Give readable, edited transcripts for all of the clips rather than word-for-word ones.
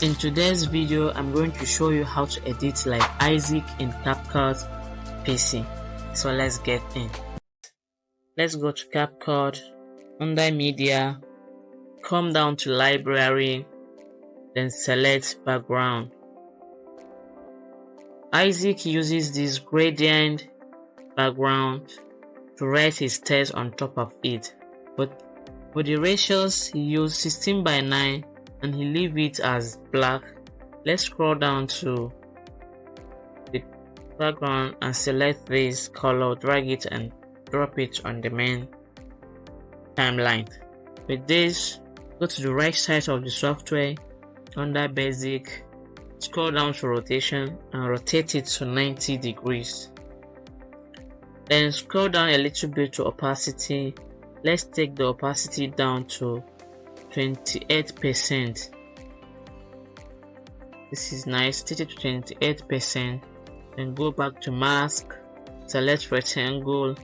In today's video, I'm going to show you how to edit like Isaac in CapCut PC. So let's get in. Let's go to CapCut, under Media, come down to Library, then select Background. Isaac uses this gradient background to write his text on top of it, but for the ratios he used 16:9 and he leave it as black. Let's scroll down to the background and select this color, drag it and drop it on the main timeline. With this, go to the right side of the software, under Basic, scroll down to Rotation and rotate it to 90 degrees. Then scroll down a little bit to Opacity. Let's take the opacity down to 28%. This is nice. Set it to 28%. Then go back to Mask, select Rectangle,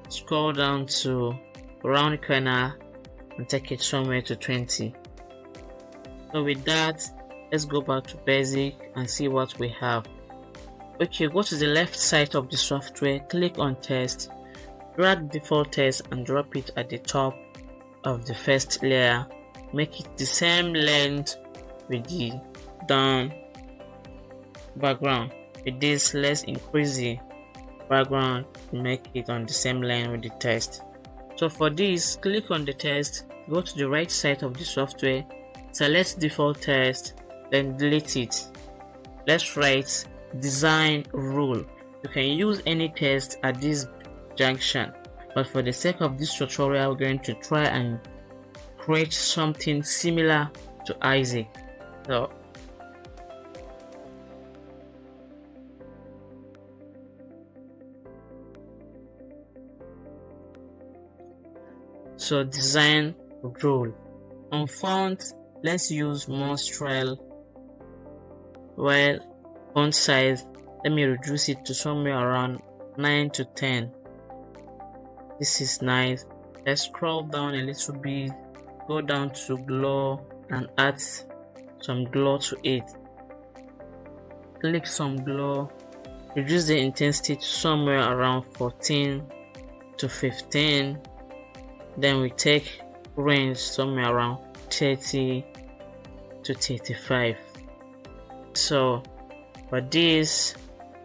scroll down to Round Corner and take it somewhere to 20. So with that, let's go back to Basic and see what we have. Okay, go to the left side of the software, click on Text, drag default text and drop it at the top of the first layer. Make it the same length with the down background. With this, let's increase the background to make it on the same line with the text. So for this, click on the text, go to the right side of the software, select default text, then delete it. Let's write design rule. You can use any text at this junction, but for the sake of this tutorial, we're going to try and create something similar to Isaac. So design rule. On font, let's use Monstrel. Well, font size, let me reduce it to somewhere around 9 to 10. This is nice. Let's scroll down a little bit, go down to glow and add some glow to it. Click some glow, reduce the intensity to somewhere around 14 to 15. Then we take range somewhere around 30 to 35. So for this,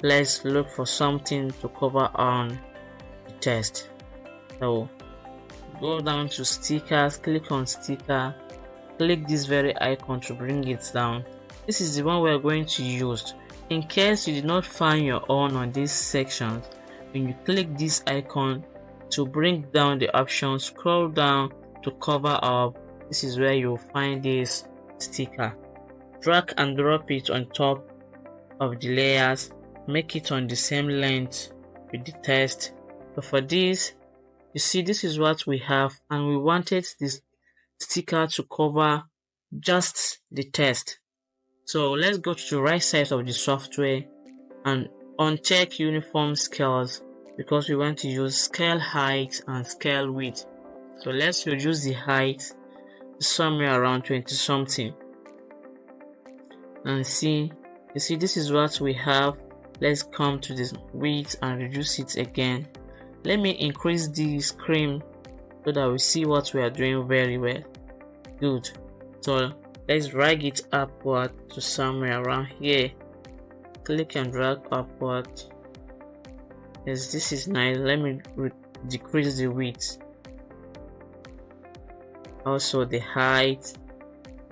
let's look for something to cover on the text. So go down to stickers, click on sticker, click this very icon to bring it down. This is the one we're going to use. In case you did not find your own on this section, when you click this icon to bring down the options, scroll down to cover up. This is where you'll find this sticker. Drag and drop it on top of the layers, make it on the same length with the text. So for this, you see, this is what we have, and we wanted this sticker to cover just the text. So let's go to the right side of the software and uncheck uniform scales, because we want to use scale height and scale width. So let's reduce the height to somewhere around 20 something. And you see this is what we have. Let's come to this width and reduce it again. Let me increase the screen so that we see what we are doing very well. Good. So let's drag it upward to somewhere around here. Click and drag upward. Yes, this is nice. Let me decrease the width. Also the height,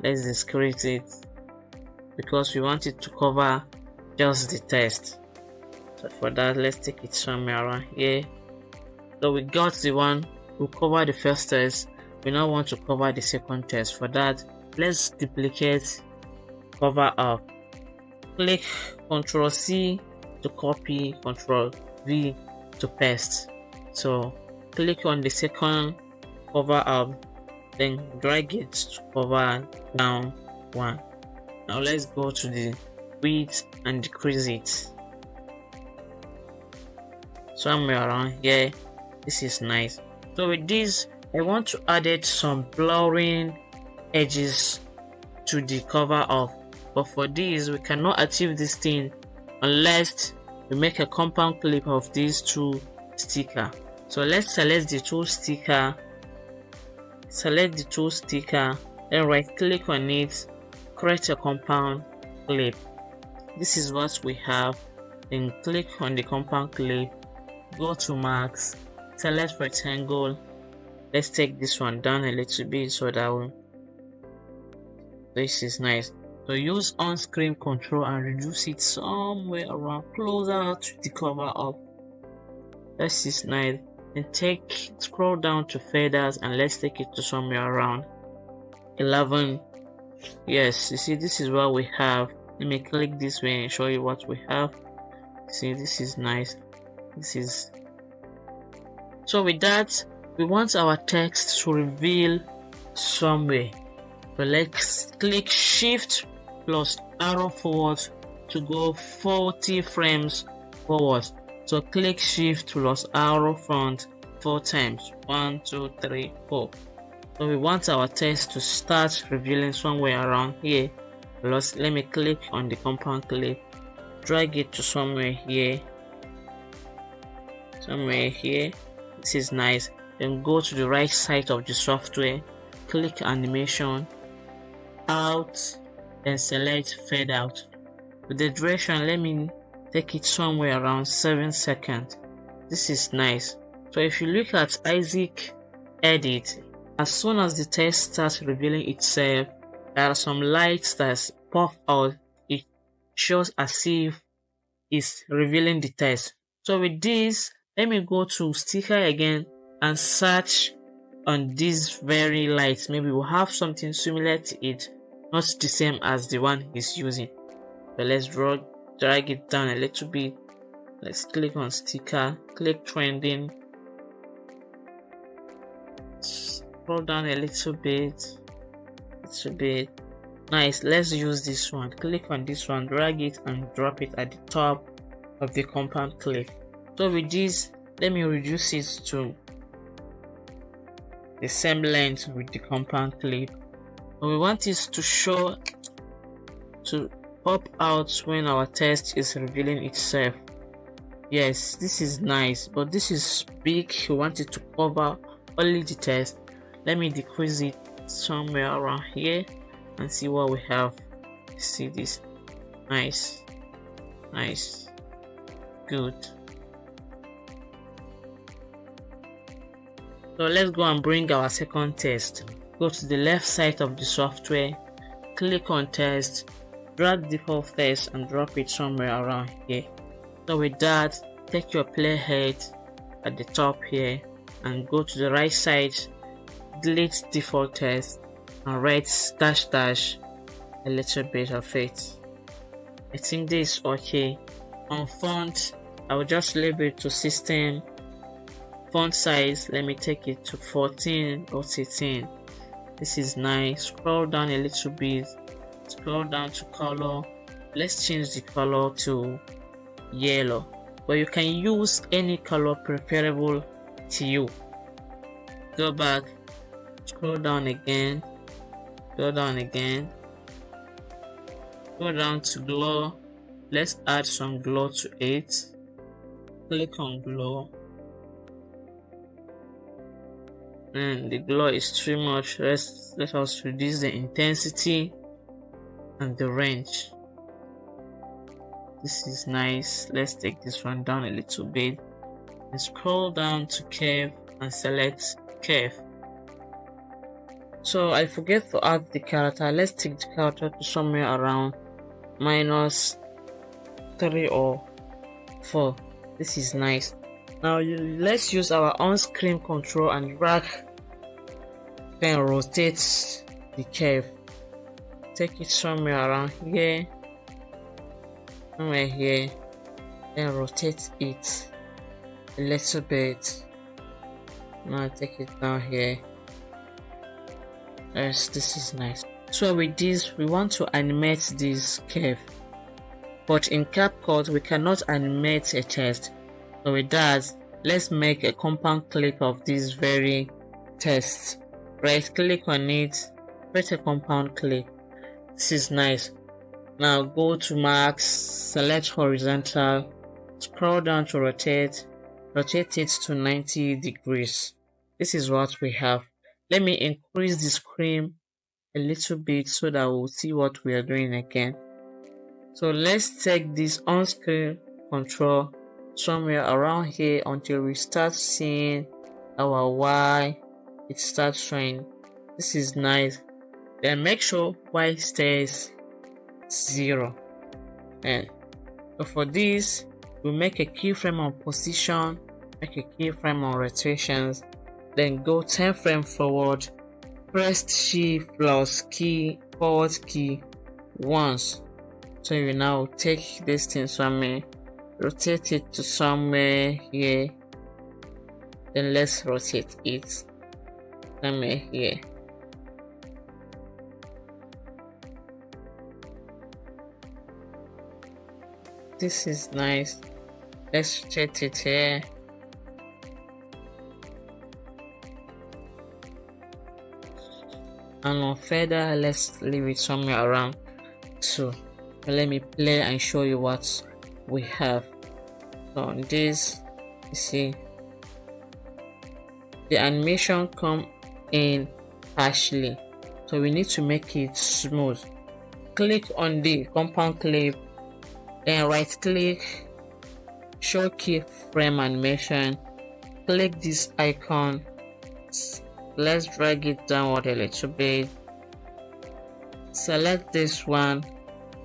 let's decrease it because we want it to cover just the text. So for that, let's take it somewhere around here. So we got the one who cover the first text. We now want to cover the second text. For that, let's duplicate cover up. Click Ctrl C to copy, Ctrl V to paste. So click on the second cover up, then drag it to cover down one. Now let's go to the width and decrease it somewhere around here. This is nice. So with this, I want to add some blurring edges to the cover of But for this, we cannot achieve this thing unless we make a compound clip of these two sticker. So let's select the two sticker, then right click on it, create a compound clip. This is what we have. Then click on the compound clip, go to max, select rectangle. Let's take this one down a little bit so that this is nice. So use on-screen control and reduce it somewhere around closer to the cover up. This is nice. Then scroll down to feathers and let's take it to somewhere around 11. Yes, you see, this is what we have. Let me click this way and show you what we have. See, this is nice. So with that, we want our text to reveal somewhere. So let's click shift plus arrow forward to go 40 frames forward. So click shift plus arrow front 4 times. 1, 2, 3, 4. So we want our text to start revealing somewhere around here. Let me click on the compound clip, drag it to somewhere here. This is nice. Then go to the right side of the software, click animation, out, then select fade out. With the duration, let me take it somewhere around 7 seconds. This is nice. So if you look at Isaac edit, as soon as the text starts revealing itself, there are some lights that pop out. It shows as if it's revealing the text. So with this, let me go to sticker again and search on these very lights. Maybe we'll have something similar to it, not the same as the one he's using. But let's drag it down a little bit. Let's click on sticker, click trending, scroll down a little bit. Nice. Let's use this one. Click on this one, drag it and drop it at the top of the compound clip. So with this, let me reduce it to the same length with the compound clip. And we want it to pop out when our text is revealing itself. Yes, this is nice, but this is big. We want it to cover only the text. Let me decrease it somewhere around here and see what we have. See this. Nice, good. So let's go and bring our second text. Go to the left side of the software, click on text, drag the whole text and drop it somewhere around here. So with that, take your playhead at the top here and go to the right side, delete default text and write -- a little bit of it. I think this is okay. On font, I will just leave it to 16. Font size, let me take it to 14 or 18. This is nice. Scroll down a little bit, scroll down to color. Let's change the color to yellow, but you can use any color preferable to you. Go back, scroll down again, go down to glow. Let's add some glow to it. Click on glow, and the glow is too much. Let us reduce the intensity and the range. This is nice. Let's take this one down a little bit and scroll down to curve and select curve. So I forget to add the character. Let's take the character to somewhere around -3 or 4. This is nice. Now let's use our on-screen control and drag, then rotate the curve. Take it somewhere around here, then rotate it a little bit. Now take it down here. Yes, this is nice. So with this, we want to animate this curve, but in CapCut we cannot animate a text. So with that, let's make a compound clip of this very text. Right click on it, create a compound clip. This is nice. Now go to max, select horizontal, scroll down to rotate it to 90 degrees. This is what we have. Let me increase the screen a little bit so that we'll see what we are doing again. So let's take this on-screen control somewhere around here until we start seeing our Y. It starts showing. This is nice. Then make sure Y stays 0. And so for this, we make a keyframe on position, make a keyframe on rotations, then go 10 frames forward, press Shift plus key forward key once. So you now take this thing somewhere, rotate it to somewhere here, then let's rotate it somewhere here. This is nice. Let's rotate it here. And on feather, let's leave it somewhere around 2. Let me play and show you what we have. So on this, you see the animation come in partially, so we need to make it smooth. Click on the compound clip, then right click, show keyframe animation, click this icon, let's drag it downward a little bit, select this one,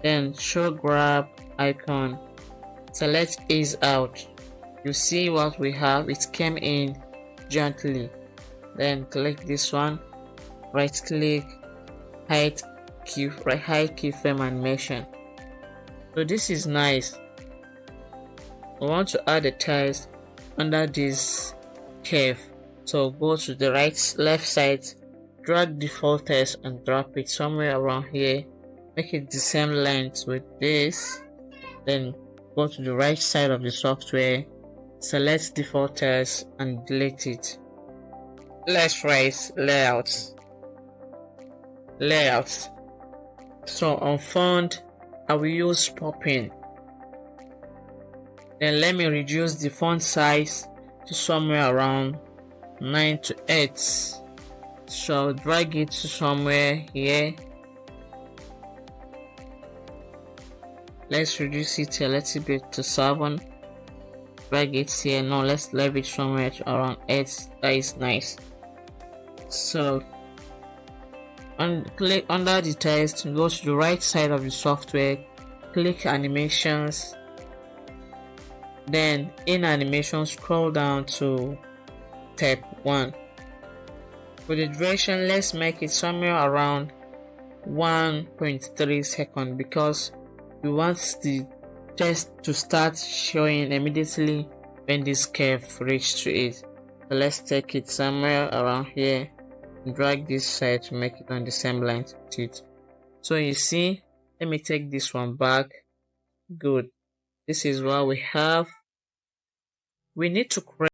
then show grab icon, select ease out. You see what we have, it came in gently. Then click this one, right click, hide keyframe animation. So this is nice. I want to add a text under this curve, so go to the left side, drag default text and drop it somewhere around here, make it the same length with this, then go to the right side of the software, select default text and delete it. Let's write layouts. So on font, I will use popping. Then let me reduce the font size to somewhere around 9 to 8. So drag it to somewhere here. Let's reduce it a little bit to 7. Drag it here. No, let's leave it somewhere around 8. That is nice. So click under the text, go to the right side of the software, click animations, then in animation scroll down to tab 1. For the duration, let's make it somewhere around 1.3 seconds because we want the text to start showing immediately when this curve reaches to it. So let's take it somewhere around here, drag this side to make it on the same length with it. So you see, let me take this one back. Good. This is what we have. We need to create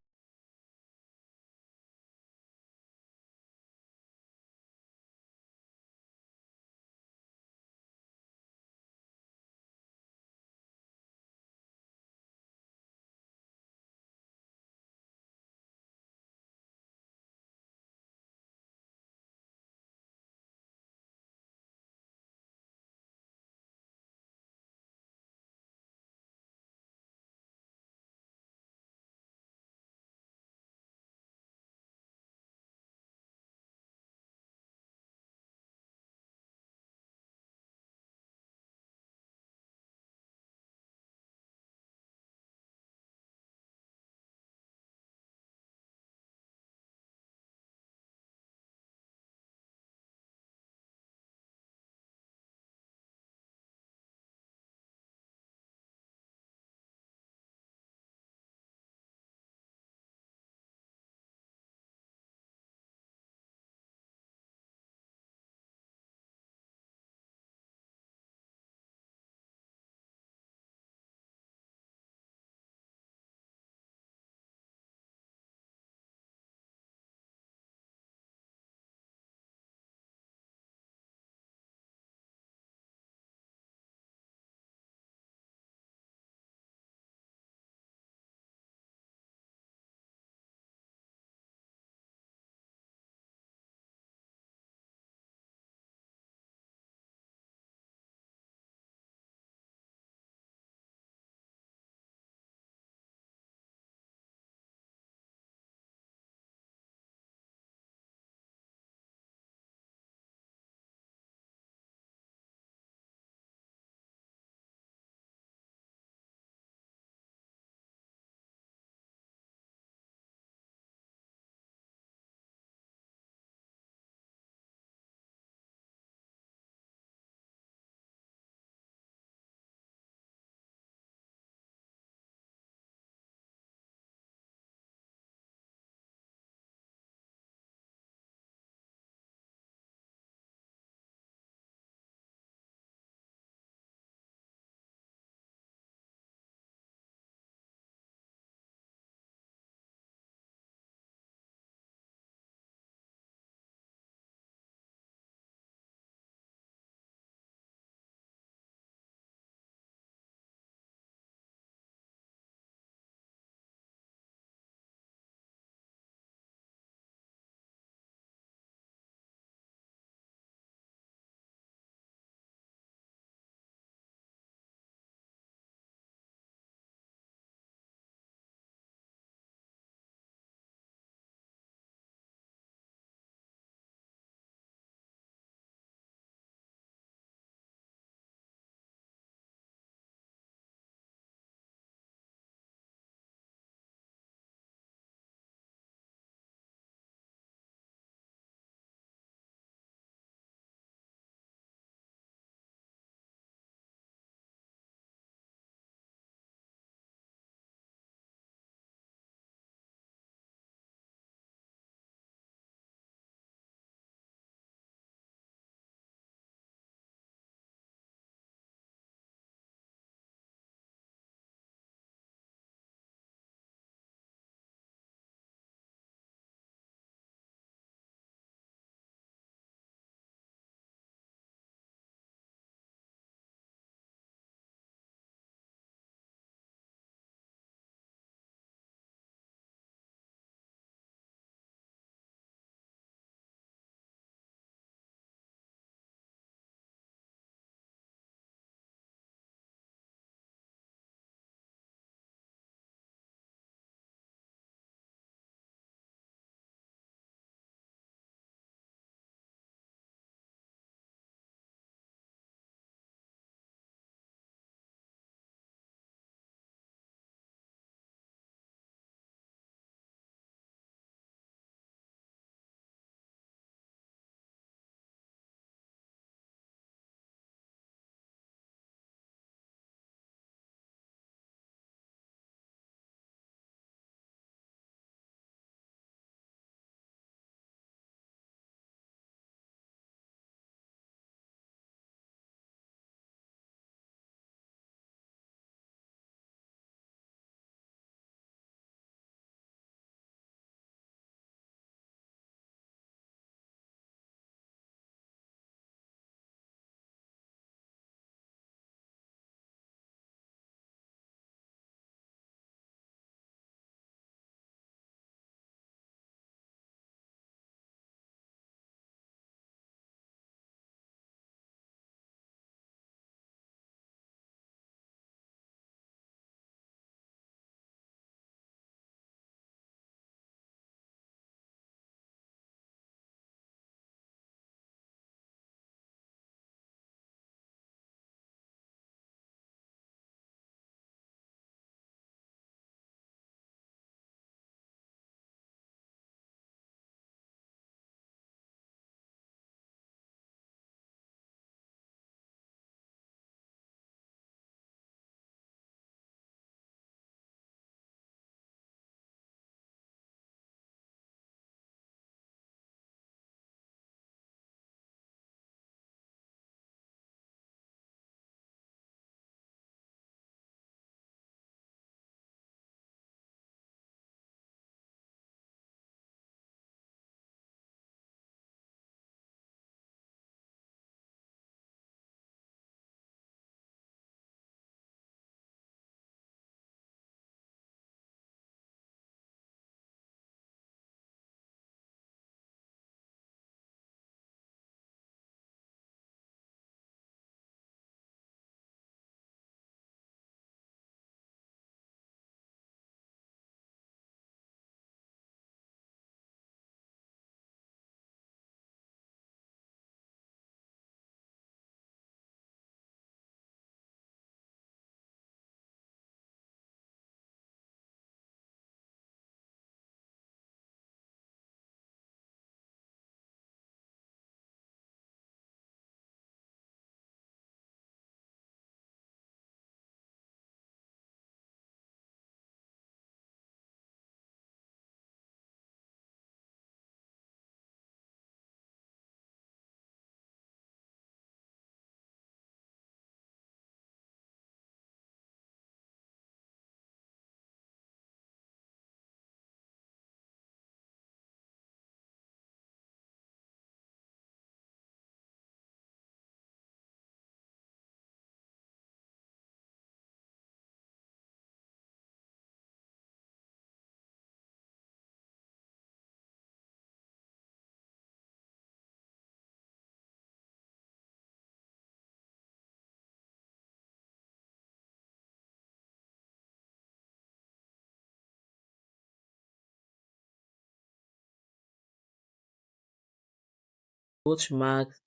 go to marks,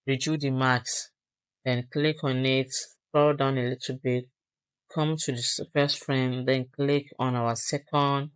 reduce the marks, then click on it, scroll down a little bit, come to the first frame, then click on our second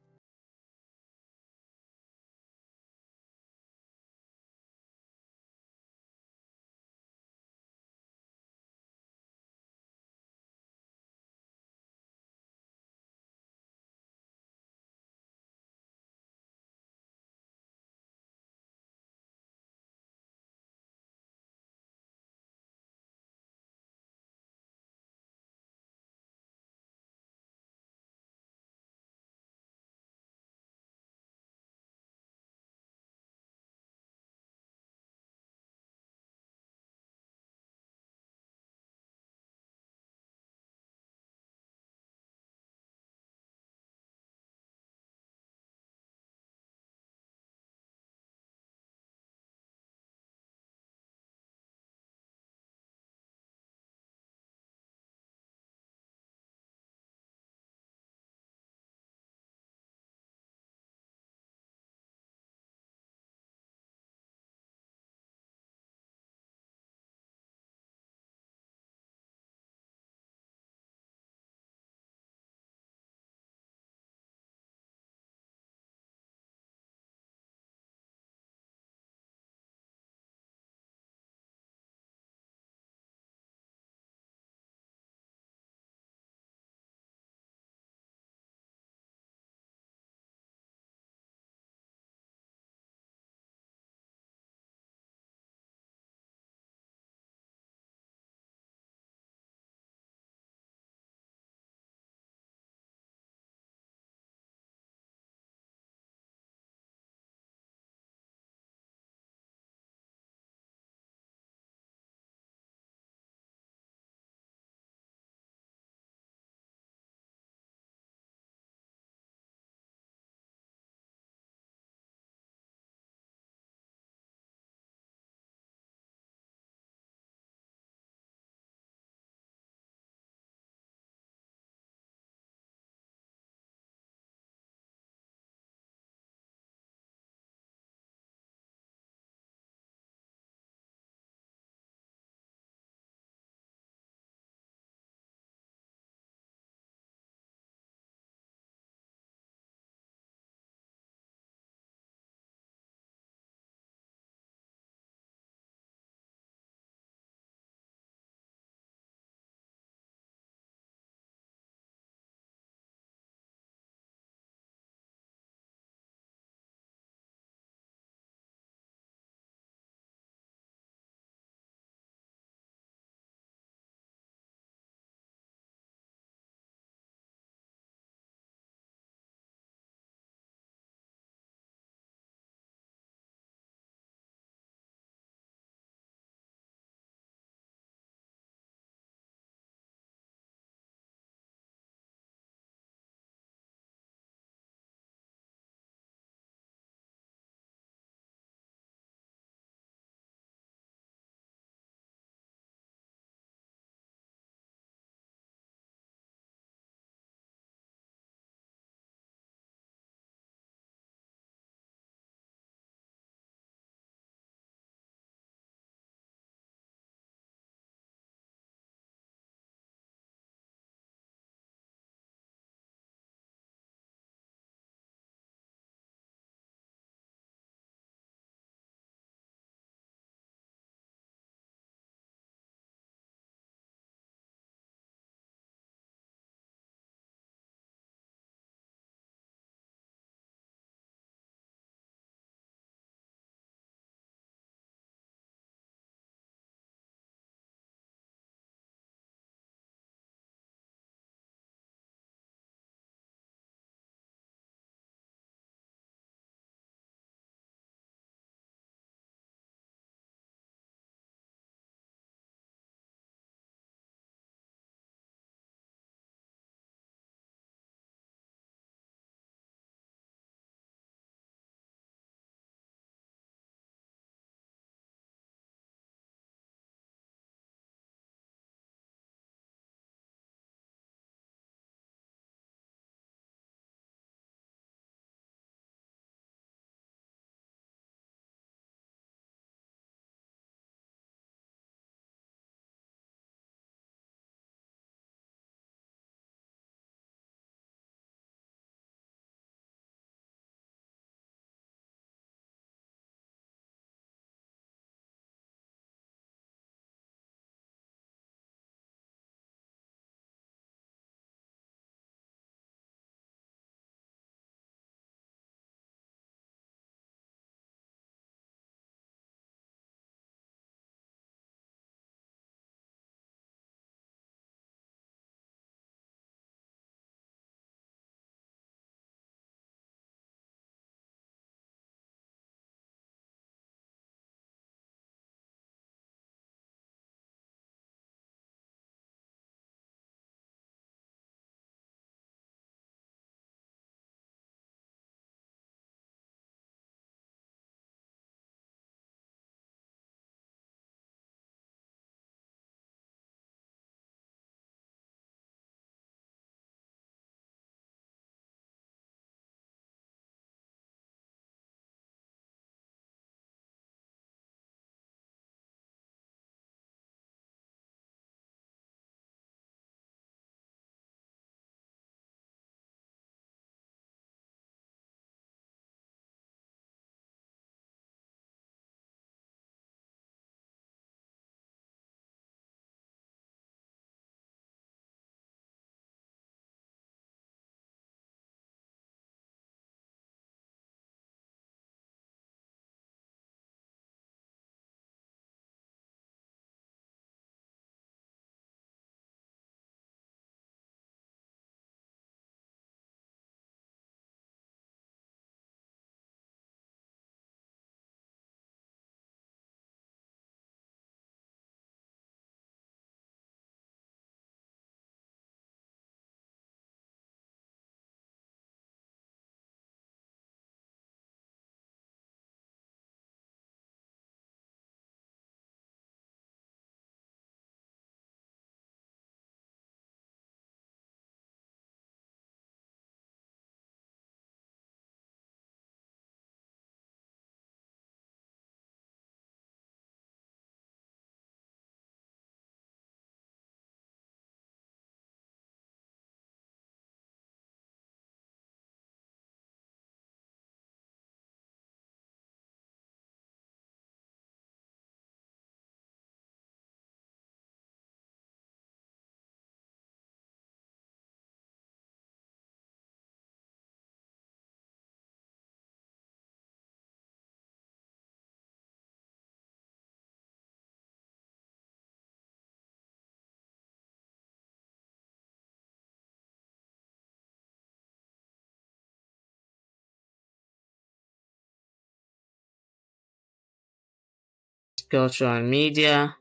go to our media,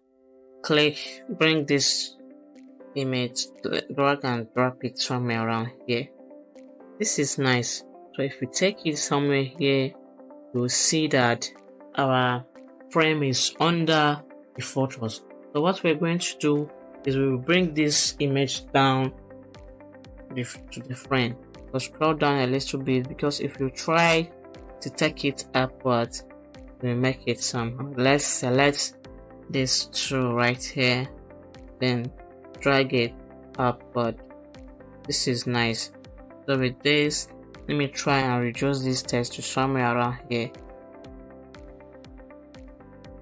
bring this image, drag and drop it somewhere around here. This is nice. So if we take it somewhere here, you'll see that our frame is under the photos. So what we're going to do is we will bring this image down to the frame. So scroll down a little bit, because if you try to take it upwards, we make it somehow. Let's select this tool right here, then drag it upward. This is nice. So with this, let me try and reduce this text to somewhere around here.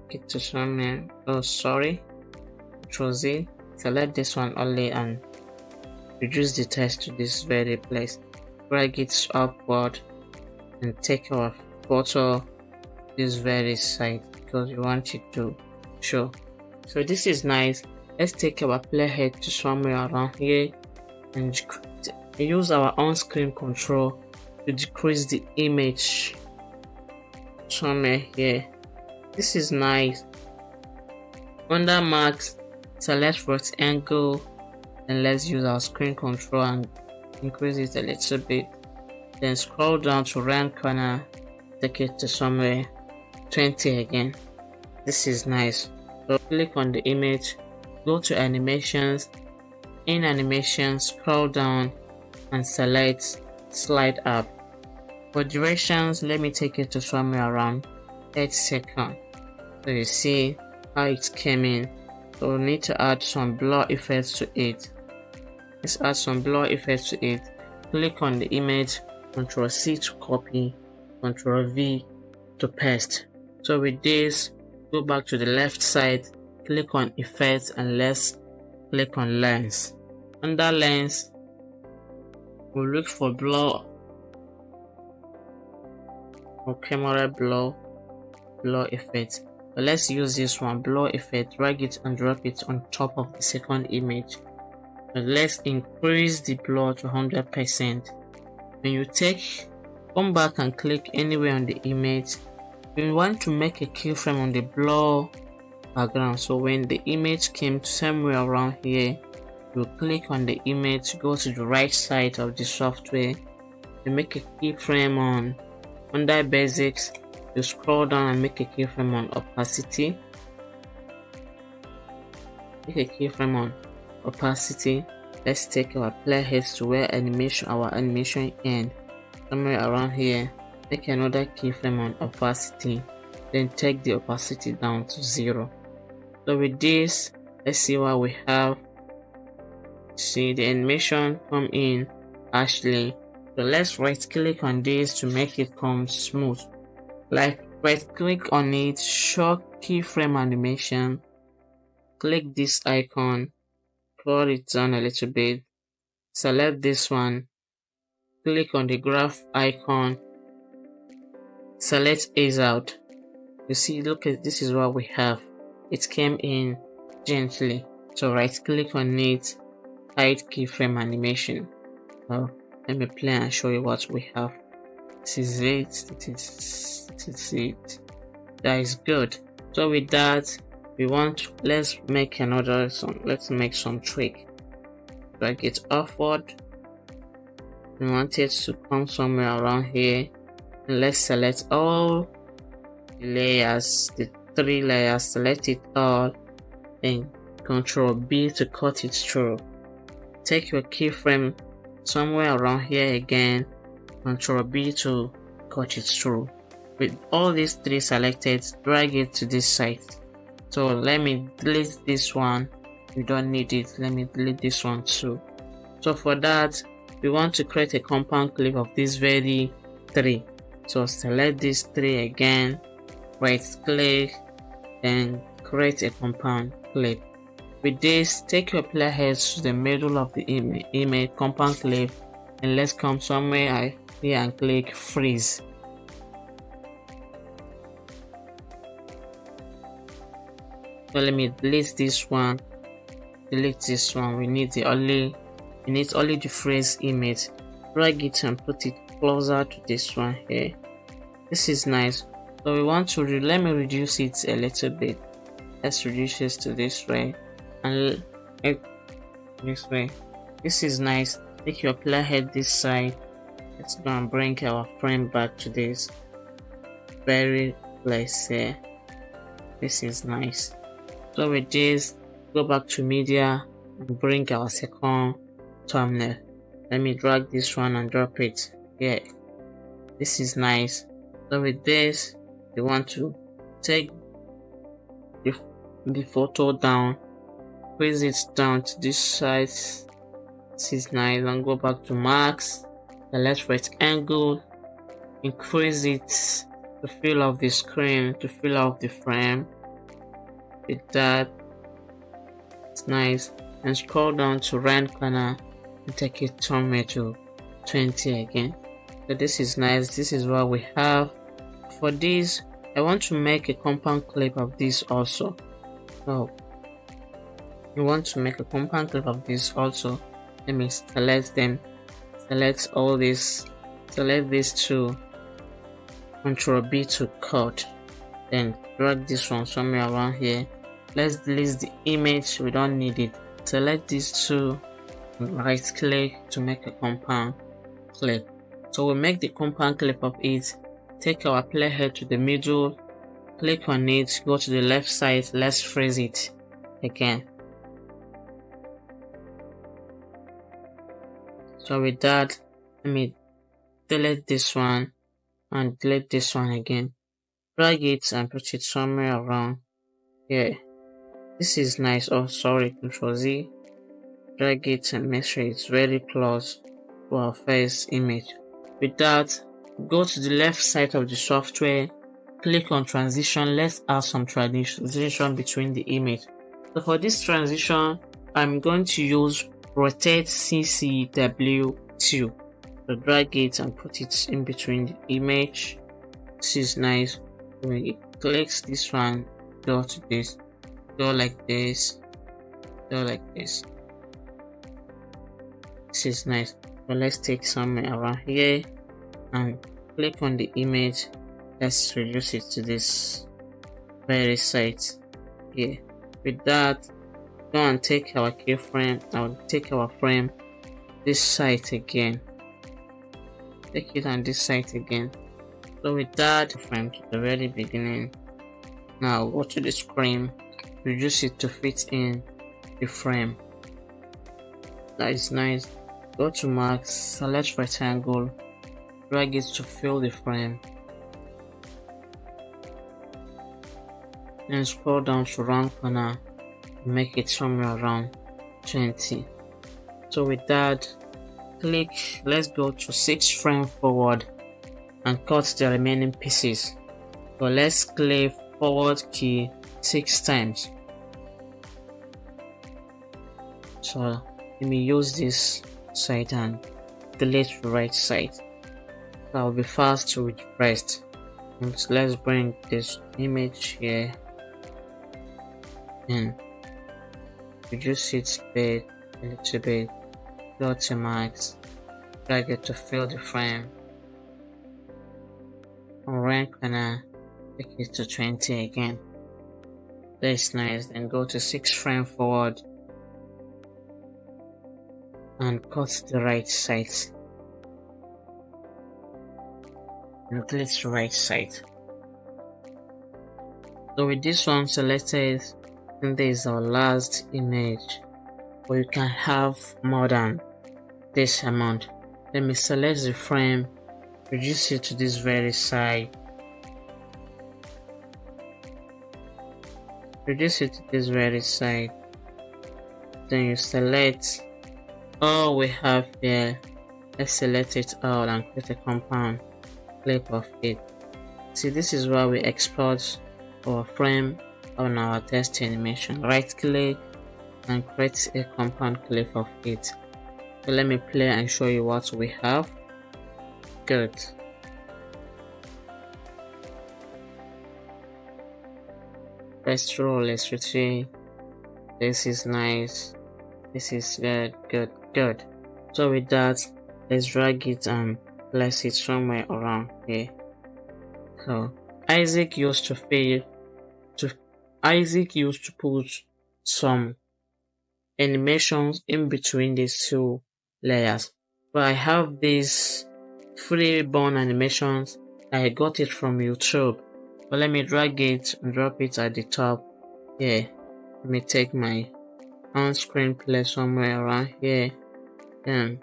Get to somewhere. Oh, sorry. Control Z. Select this one only and reduce the text to this very place. Drag it upward and take our photo this very side, because we want it to show. So this is nice. Let's take our playhead to somewhere around here and use our on-screen control to decrease the image somewhere here. This is nice. Under max, select rectangle, and let's use our screen control and increase it a little bit. Then scroll down to right corner, take it to somewhere 20 again. This is nice. So click on the image, go to animations. In animations, scroll down and select slide up. For durations, let me take it to somewhere around 8 seconds. So you see how it came in. So we need to add some blur effects to it. Let's add some blur effects to it. Click on the image, Ctrl C to copy, Ctrl V to paste. So with this, go back to the left side, click on effects, and let's click on lens. Under lens, we'll look for blur or camera blur effect. But let's use this one, blur effect. Drag it and drop it on top of the second image. But let's increase the blur to 100%. When you come back and click anywhere on the image, we want to make a keyframe on the blur background. So when the image came somewhere around here, you click on the image, go to the right side of the software, you make a keyframe on under basics, you scroll down and make a keyframe on opacity. Make a keyframe on opacity. Let's take our playheads to where our animation end, somewhere around here. Make another keyframe on opacity, then take the opacity down to 0. So with this, let's see what we have. See the animation come in actually. So let's right click on this to make it come smooth. Like right click on it, show keyframe animation, click this icon, pull it down a little bit, select this one, click on the graph icon, select ease out. You see, look at this is what we have. It came in gently. So right click on it, hide keyframe animation. So let me play and show you what we have. This is it. This is it. That is good. So with that, let's make let's make some trick. Drag it upward. We want it to come somewhere around here. And let's select all the layers, the 3 layers, select it all, then Ctrl B to cut it through. Take your keyframe somewhere around here again, Ctrl B to cut it through. With all these 3 selected, drag it to this side. So let me delete this one. We don't need it. Let me delete this one too. So for that, we want to create a compound clip of these very 3. So select these 3 again, right click, and create a compound clip. With this, take your playheads to the middle of the image compound clip, and let's come somewhere here and click freeze. So let me delete this one. We need only the freeze image. Drag it and put it closer to this one here. This is nice. So we want to let me reduce it a little bit. let's reduce this to this way and it this way. This is nice. Take your player head this side. Let's go and bring our frame back to this very place here. This is nice. So with this, go back to media and bring our second thumbnail. Let me drag this one and drop it. Yeah, this is nice. So with this, you want to take the photo down, squeeze it down to this size. This is nice. And go back to max, select rectangle, increase it to fill up the screen, to fill up the frame. With that, it's nice. And scroll down to right corner and take it somewhere to 20 again. So this is nice. This is what we have. For this, I want to make a compound clip of this also. So you want to make a compound clip of this also. Let me select them, select all this, select these two, Ctrl B to cut, then drag this one somewhere around here. Let's delete the image, we don't need it. Select these two, right click to make a compound clip. So we'll make the compound clip of it. Take our playhead to the middle, click on it, go to the left side, let's freeze it again. So with that, let me delete this one and delete this one again. Drag it and put it somewhere around here. This is nice. Oh, sorry, Ctrl Z. Drag it and make sure it's very close to our first image. With that, go to the left side of the software, click on transition. Let's add some transition between the image. So for this transition, I'm going to use rotate CCW2. So drag it and put it in between the image. This is nice. When it clicks this one, go to this, go like this, go like this. This is nice. So let's take somewhere around here and click on the image. Let's reduce it to this very side here. With that, go and take our keyframe. I'll take our frame this side again. Take it on this side again. So with that, frame to the very beginning. Now go to the screen, reduce it to fit in the frame. That is nice. Go to max, select rectangle, drag it to fill the frame. Then scroll down to round corner, make it somewhere around 20. So with that, click, let's go to 6 frame forward and cut the remaining pieces. So let's click forward key 6 times. So let me use this side and delete the right side. That will be fast to rest. So let's bring this image here and reduce its speed a little bit. Go to max, drag it to fill the frame. On right corner, take it to 20 again. That's nice. Then go to 6 frame forward and cut the right side and click the right side. So with this one selected, and this is our last image, but you can have more than this amount. Let me select the frame, reduce it to this very side, reduce it to this very side. Then you select all we have here. Let's select it all and create a compound clip of it. See, this is where we export our frame on our test animation. Right click and create a compound clip of it. So let me play and show you what we have. Good. Let's roll, let's retrieve. This is nice. This is good. So with that, let's drag it and place it somewhere around here. So Isaac used to fail Isaac used to put some animations in between these two layers, but I have these free-born animations. I got it from YouTube, but let me drag it and drop it at the top here. Let me take my on-screen play somewhere around here, then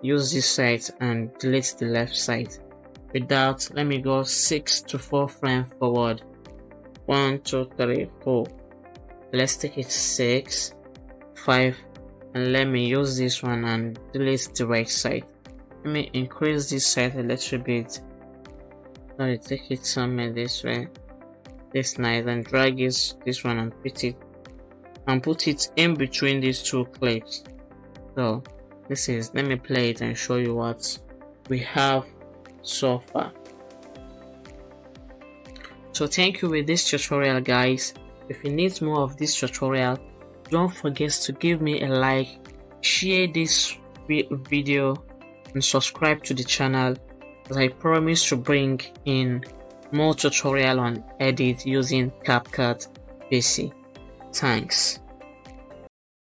use this side and delete the left side. With that, let me go 6 to 4 frames forward. 1 2 3 4. Let's take it 6 5, and let me use this one and delete the right side. Let me increase this side a little bit. Sorry, take it somewhere this way, this nice, and drag this one and put it in between these two clips. So let me play it and show you what we have so far. So thank you with this tutorial, guys. If you need more of this tutorial, don't forget to give me a like, share this video, and subscribe to the channel, as I promise to bring in more tutorial on edit using CapCut PC. Thanks.